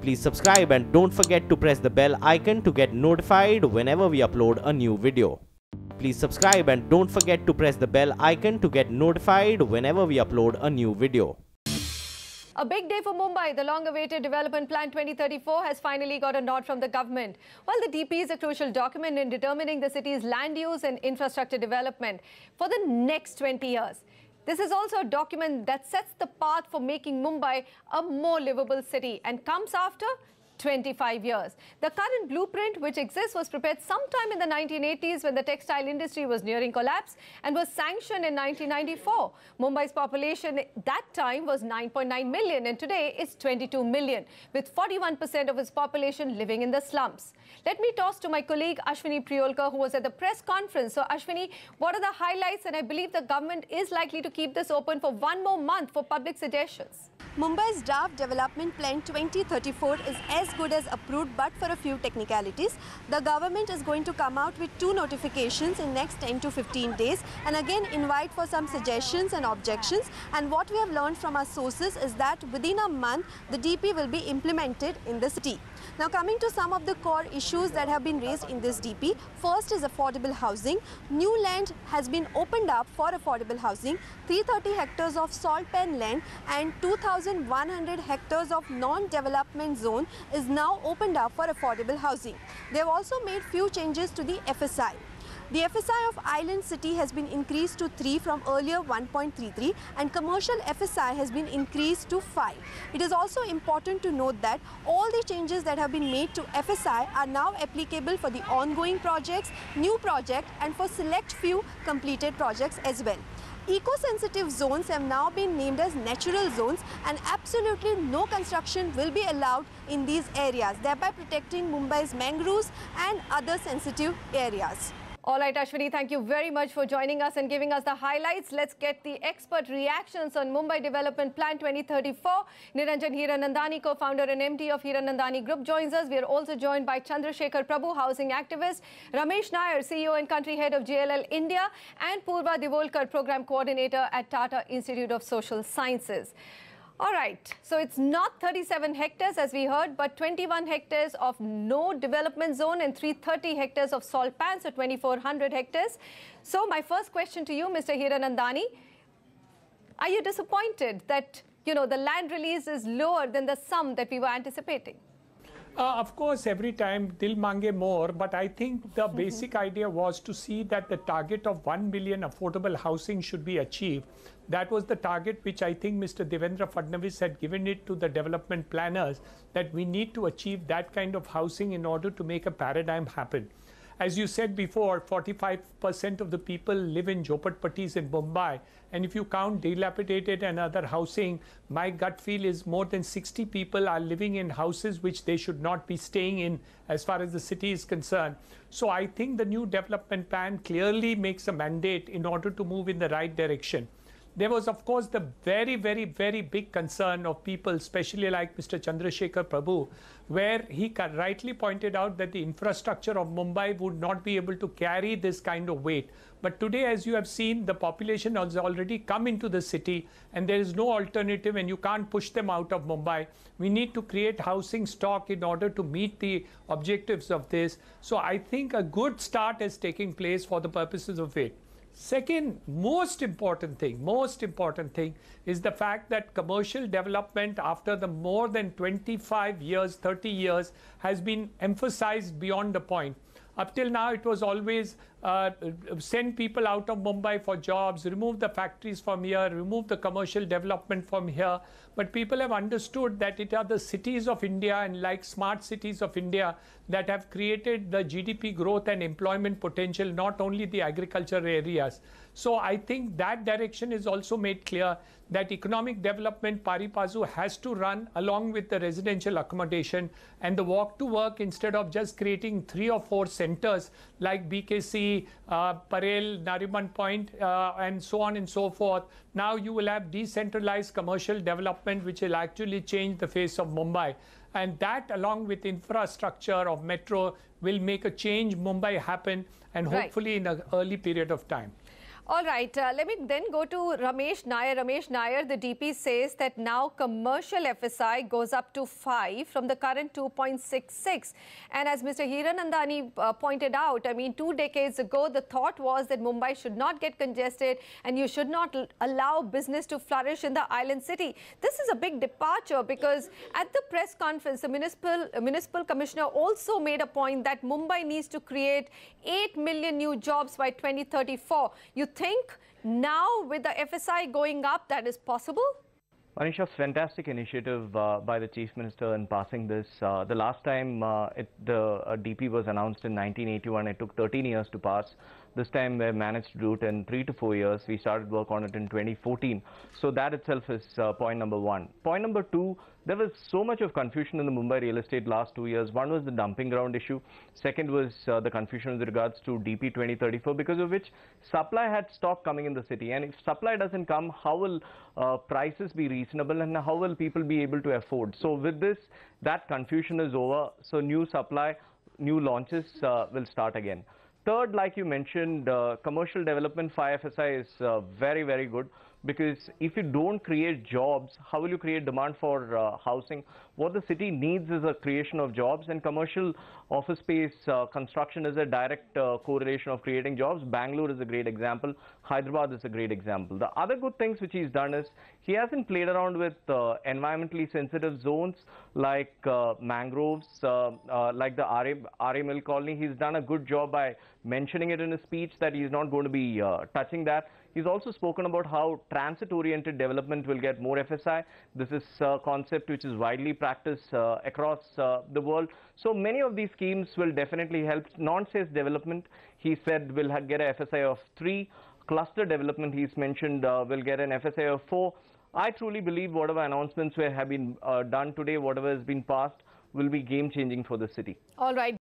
Please subscribe and don't forget to press the bell icon to get notified whenever we upload a new video. Please subscribe and don't forget to press the bell icon to get notified whenever we upload a new video. A big day for Mumbai. The long-awaited Development Plan 2034 has finally got a nod from the government. While the DP is a crucial document in determining the city's land use and infrastructure development for the next 20 years, this is also a document that sets the path for making Mumbai a more livable city and comes after 25 years. The current blueprint, which exists, was prepared sometime in the 1980s when the textile industry was nearing collapse and was sanctioned in 1994. Mumbai's population that time was 9.9 million and today it's 22 million, with 41% of its population living in the slums. Let me toss to my colleague Ashwini Priolkar, who was at the press conference. So Ashwini, what are the highlights? And I believe the government is likely to keep this open for one more month for public suggestions. Mumbai's draft development plan 2034 is as good as approved, but for a few technicalities. The government is going to come out with 2 notifications in next 10 to 15 days and again invite for some suggestions and objections. And what we have learned from our sources is that within a month, the DP will be implemented in the city. Now, coming to some of the core issues that have been raised in this DP, first is affordable housing. New land has been opened up for affordable housing. 330 hectares of salt pan land and 2,100 hectares of non-development zone is now opened up for affordable housing. They have also made few changes to the FSI. The FSI of Island City has been increased to 3 from earlier 1.33 and commercial FSI has been increased to 5. It is also important to note that all the changes that have been made to FSI are now applicable for the ongoing projects, new projects and for select few completed projects as well. Eco-sensitive zones have now been named as natural zones and absolutely no construction will be allowed in these areas, thereby protecting Mumbai's mangroves and other sensitive areas. All right, Ashwini, thank you very much for joining us and giving us the highlights. Let's get the expert reactions on Mumbai Development Plan 2034. Niranjan Hiranandani, co-founder and MD of Hiranandani Group, joins us. We are also joined by Chandrasekhar Prabhu, housing activist, Ramesh Nair, CEO and country head of JLL India, and Purva Divolkar, program coordinator at Tata Institute of Social Sciences. All right, so it's not 37 hectares as we heard, but 21 hectares of no development zone and 330 hectares of salt pan, so 2,400 hectares. So my first question to you, Mr. Hiranandani, are you disappointed that, the land release is lower than the sum that we were anticipating? Of course, every time dil mange more, but I think the basic idea was to see that the target of 1 million affordable housing should be achieved. That was the target which I think Mr. Devendra Fadnavis had given it to the development planners, that we need to achieve that kind of housing in order to make a paradigm happen. As you said before, 45% of the people live in jhopatpattis in Mumbai. And if you count dilapidated and other housing, my gut feel is more than 60 people are living in houses which they should not be staying in as far as the city is concerned. So I think the new development plan clearly makes a mandate in order to move in the right direction. There was, of course, the very, very, very big concern of people, especially like Mr. Chandrasekhar Prabhu, where he rightly pointed out that the infrastructure of Mumbai would not be able to carry this kind of weight. But today, as you have seen, the population has already come into the city and there is no alternative and you can't push them out of Mumbai. We need to create housing stock in order to meet the objectives of this. So I think a good start is taking place for the purposes of it. Second, most important thing is the fact that commercial development after the more than 25 years, 30 years has been emphasized beyond the point. Up till now, it was always send people out of Mumbai for jobs, remove the factories from here, remove the commercial development from here. But people have understood that it are the cities of India and like smart cities of India that have created the GDP growth and employment potential, not only the agriculture areas. So I think that direction is also made clear that economic development pari passu has to run along with the residential accommodation, and the walk to work, instead of just creating 3 or 4 centers like BKC, Parel, Nariman Point, and so on and so forth. Now you will have decentralized commercial development which will actually change the face of Mumbai. And that, along with infrastructure of metro, will make a change Mumbai happen, and hopefully in an early period of time. All right, let me then go to Ramesh Nair. Ramesh Nair, the DP says that now commercial FSI goes up to 5 from the current 2.66. And as Mr. Hiranandani pointed out, I mean, 2 decades ago, the thought was that Mumbai should not get congested and you should not allow business to flourish in the island city. This is a big departure because at the press conference, the municipal commissioner also made a point that Mumbai needs to create 8 million new jobs by 2034. You think now with the FSI going up, that is possible? Manisha, fantastic initiative by the Chief Minister in passing this. The last time the DP was announced in 1981, it took 13 years to pass. This time we managed to do it in 3 to 4 years. We started work on it in 2014. So that itself is point number 1. Point number 2, there was so much of confusion in the Mumbai real estate last 2 years. One was the dumping ground issue. Second was the confusion with regards to DP 2034, because of which supply had stopped coming in the city. And if supply doesn't come, how will prices be reasonable and how will people be able to afford? So with this, that confusion is over. So new supply, new launches will start again. Third, like you mentioned, commercial development for FSI is very, very good, because if you don't create jobs, how will you create demand for housing? What the city needs is a creation of jobs, and commercial office space construction is a direct correlation of creating jobs. Bangalore is a great example. Hyderabad is a great example. The other good things which he's done is he hasn't played around with environmentally sensitive zones like mangroves, like the RA Mill colony. He's done a good job by mentioning it in his speech that he's not going to be touching that. He's also spoken about how transit-oriented development will get more FSI. This is a concept which is widely practiced across the world. So many of these schemes will definitely help. Non-SEZ development, he said, will get a FSI of 3. Cluster development, he's mentioned, will get an FSI of 4. I truly believe whatever announcements have been done today, whatever has been passed, will be game-changing for the city. All right.